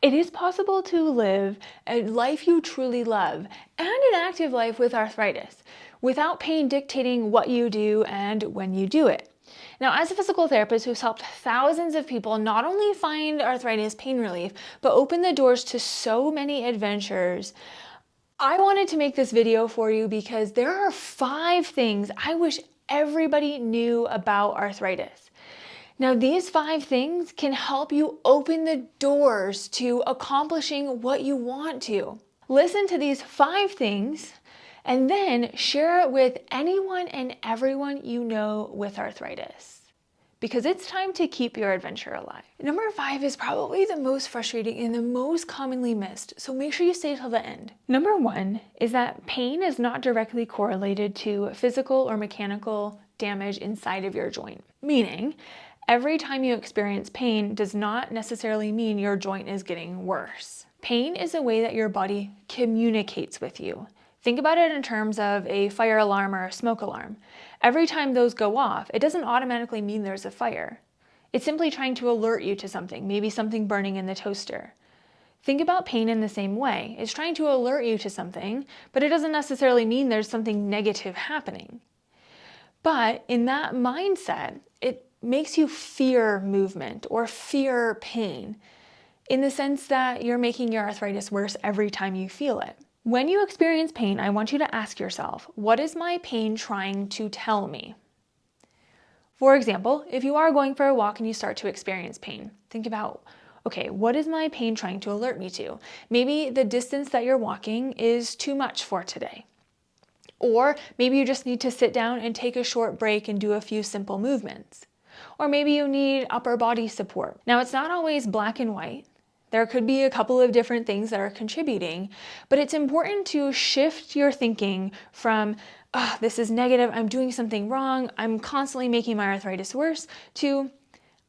It is possible to live a life you truly love and an active life with arthritis without pain dictating what you do and when you do it. Now, as a physical therapist who's helped thousands of people not only find arthritis pain relief, but open the doors to so many adventures, I wanted to make this video for you because there are 5 things I wish everybody knew about arthritis. Now, these 5 things can help you open the doors to accomplishing what you want to. Listen to these 5 things and then share it with anyone and everyone you know with arthritis, because it's time to keep your adventure alive. Number 5 is probably the most frustrating and the most commonly missed, so make sure you stay till the end. Number 1 is that pain is not directly correlated to physical or mechanical damage inside of your joint. Meaning, every time you experience pain does not necessarily mean your joint is getting worse. Pain is a way that your body communicates with you. Think about it in terms of a fire alarm or a smoke alarm. Every time those go off, it doesn't automatically mean there's a fire. It's simply trying to alert you to something, maybe something burning in the toaster. Think about pain in the same way. It's trying to alert you to something, but it doesn't necessarily mean there's something negative happening. But in that mindset, it makes you fear movement or fear pain, in the sense that you're making your arthritis worse every time you feel it. When you experience pain, I want you to ask yourself, what is my pain trying to tell me? For example, if you are going for a walk and you start to experience pain, think about, okay, what is my pain trying to alert me to? Maybe the distance that you're walking is too much for today. Or maybe you just need to sit down and take a short break and do a few simple movements. Or maybe you need upper body support. Now, it's not always black and white. There could be a couple of different things that are contributing, but it's important to shift your thinking from, oh, this is negative, I'm doing something wrong, I'm constantly making my arthritis worse, to,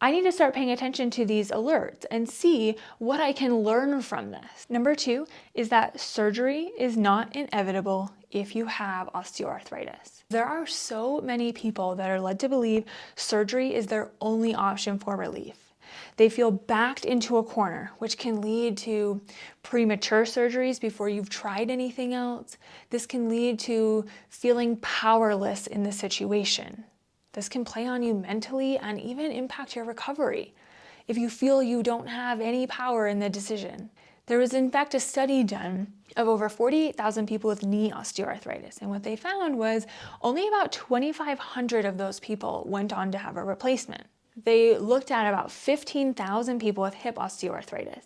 I need to start paying attention to these alerts and see what I can learn from this. Number 2 is that surgery is not inevitable if you have osteoarthritis. There are so many people that are led to believe surgery is their only option for relief. They feel backed into a corner, which can lead to premature surgeries before you've tried anything else. This can lead to feeling powerless in the situation. This can play on you mentally and even impact your recovery if you feel you don't have any power in the decision. There was in fact a study done of over 48,000 people with knee osteoarthritis, and what they found was only about 2,500 of those people went on to have a replacement. They looked at about 15,000 people with hip osteoarthritis,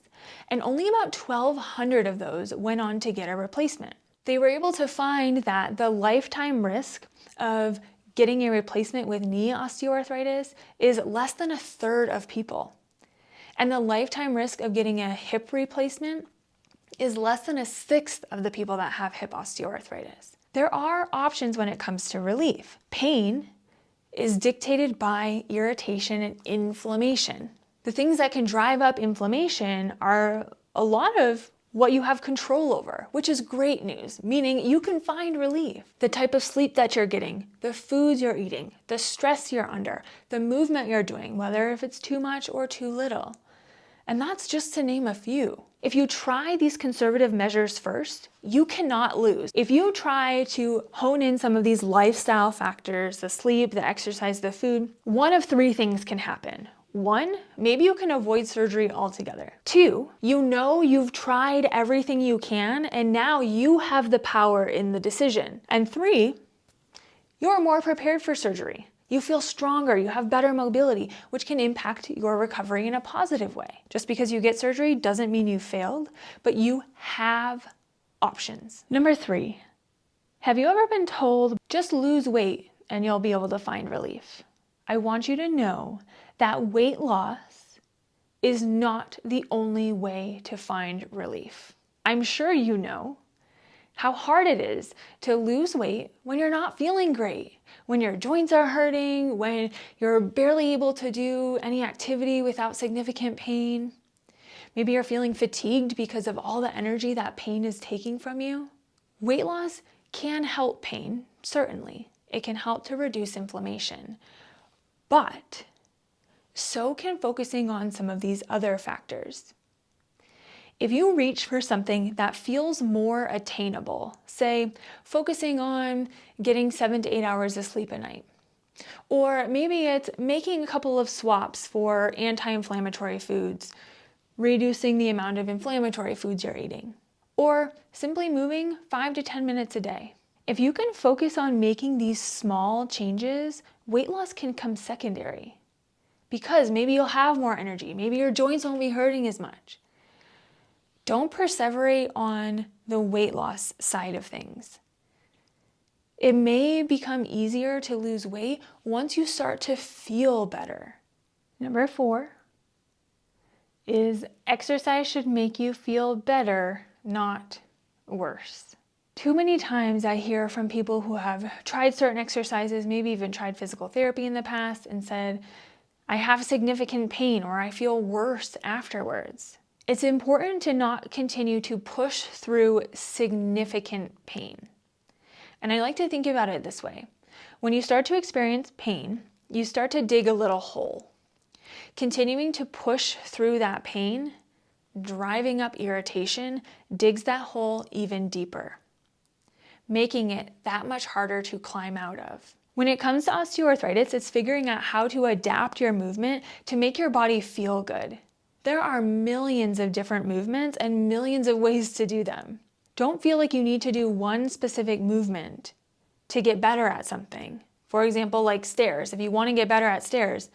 and only about 1,200 of those went on to get a replacement. They were able to find that the lifetime risk of getting a replacement with knee osteoarthritis is less than 1/3 of people. And the lifetime risk of getting a hip replacement is less than 1/6 of the people that have hip osteoarthritis. There are options when it comes to relief. Pain is dictated by irritation and inflammation. The things that can drive up inflammation are a lot of what you have control over, which is great news, meaning you can find relief. The type of sleep that you're getting, the foods you're eating, the stress you're under, the movement you're doing, whether if it's too much or too little. And that's just to name a few. If you try these conservative measures first, you cannot lose. If you try to hone in some of these lifestyle factors, the sleep, the exercise, the food, one of 3 things can happen. 1, maybe you can avoid surgery altogether. 2, you know you've tried everything you can and now you have the power in the decision. And 3, you're more prepared for surgery. You feel stronger, you have better mobility, which can impact your recovery in a positive way. Just because you get surgery doesn't mean you failed, but you have options. Number 3, have you ever been told, just lose weight and you'll be able to find relief? I want you to know that weight loss is not the only way to find relief. I'm sure you know how hard it is to lose weight when you're not feeling great, when your joints are hurting, when you're barely able to do any activity without significant pain. Maybe you're feeling fatigued because of all the energy that pain is taking from you. Weight loss can help pain, certainly. It can help to reduce inflammation, but so can focusing on some of these other factors. If you reach for something that feels more attainable, say focusing on getting 7 to 8 hours of sleep a night, or maybe it's making a couple of swaps for anti-inflammatory foods, reducing the amount of inflammatory foods you're eating, or simply moving 5 to 10 minutes a day. If you can focus on making these small changes, weight loss can come secondary because maybe you'll have more energy, maybe your joints won't be hurting as much. Don't perseverate on the weight loss side of things. It may become easier to lose weight once you start to feel better. Number 4 is exercise should make you feel better, not worse. Too many times I hear from people who have tried certain exercises, maybe even tried physical therapy in the past, and said, I have significant pain or I feel worse afterwards. It's important to not continue to push through significant pain. And I like to think about it this way. When you start to experience pain, you start to dig a little hole. Continuing to push through that pain, driving up irritation, digs that hole even deeper, making it that much harder to climb out of. When it comes to osteoarthritis, it's figuring out how to adapt your movement to make your body feel good. There are millions of different movements and millions of ways to do them. Don't feel like you need to do one specific movement to get better at something. For example, like stairs. If you want to get better at stairs,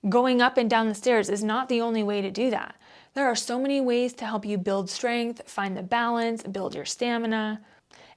going up and down the stairs is not the only way to do that. There are so many ways to help you build strength, find the balance, build your stamina.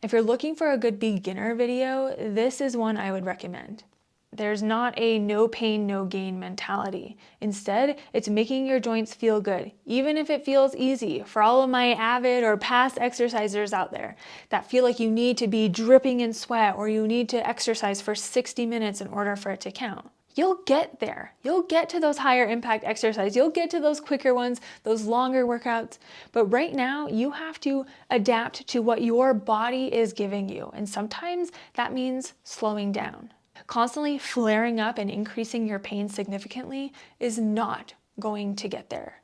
If you're looking for a good beginner video, this is one I would recommend. There's not a no pain, no gain mentality. Instead, it's making your joints feel good, even if it feels easy. For all of my avid or past exercisers out there that feel like you need to be dripping in sweat or you need to exercise for 60 minutes in order for it to count. You'll get there. You'll get to those higher impact exercises. You'll get to those quicker ones, those longer workouts. But right now, you have to adapt to what your body is giving you. And sometimes that means slowing down. Constantly flaring up and increasing your pain significantly is not going to get there.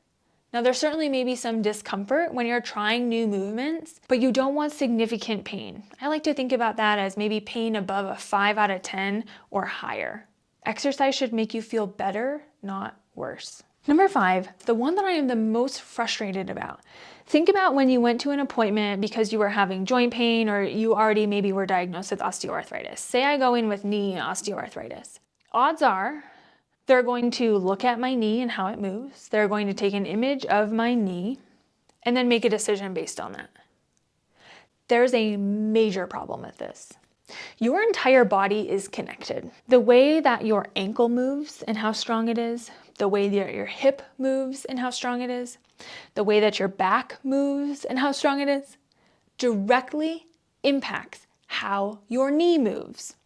Now, there certainly may be some discomfort when you're trying new movements, but you don't want significant pain. I like to think about that as maybe pain above a 5 out of 10 or higher. Exercise should make you feel better, not worse. Number 5, the one that I am the most frustrated about. Think about when you went to an appointment because you were having joint pain or you already maybe were diagnosed with osteoarthritis. Say I go in with knee osteoarthritis. Odds are they're going to look at my knee and how it moves. They're going to take an image of my knee and then make a decision based on that. There's a major problem with this. Your entire body is connected. The way that your ankle moves and how strong it is, the way that your hip moves and how strong it is, the way that your back moves and how strong it is, directly impacts how your knee moves.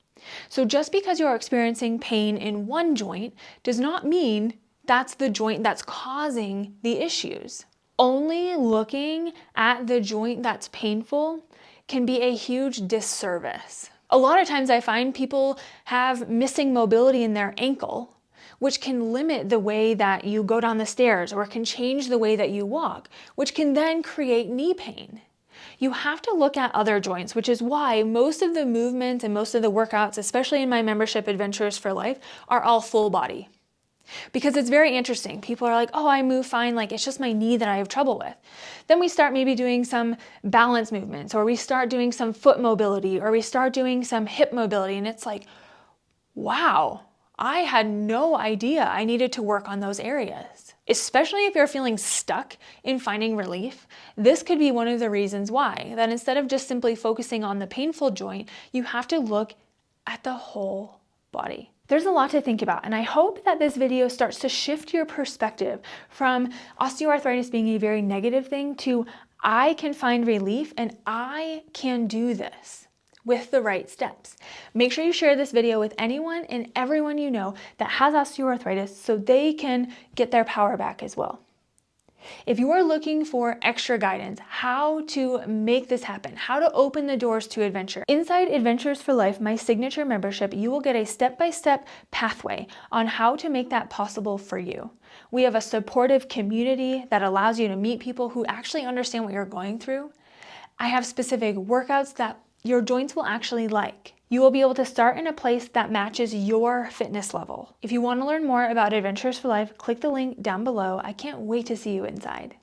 So just because you're experiencing pain in one joint does not mean that's the joint that's causing the issues. Only looking at the joint that's painful can be a huge disservice. A lot of times I find people have missing mobility in their ankle, which can limit the way that you go down the stairs or can change the way that you walk, which can then create knee pain. You have to look at other joints, which is why most of the movements and most of the workouts, especially in my membership Adventures for Life, are all full body. Because it's very interesting. People are like, oh, I move fine, like it's just my knee that I have trouble with. Then we start maybe doing some balance movements, or we start doing some foot mobility, or we start doing some hip mobility, and it's like, wow, I had no idea I needed to work on those areas. Especially if you're feeling stuck in finding relief, this could be one of the reasons why, that instead of just simply focusing on the painful joint, you have to look at the whole body. There's a lot to think about, and I hope that this video starts to shift your perspective from osteoarthritis being a very negative thing to I can find relief and I can do this with the right steps. Make sure you share this video with anyone and everyone you know that has osteoarthritis so they can get their power back as well. If you are looking for extra guidance, how to make this happen, how to open the doors to adventure, inside Adventures for Life, my signature membership, you will get a step-by-step pathway on how to make that possible for you. We have a supportive community that allows you to meet people who actually understand what you're going through. I have specific workouts that your joints will actually like. You will be able to start in a place that matches your fitness level. If you want to learn more about Adventures for Life, click the link down below. I can't wait to see you inside.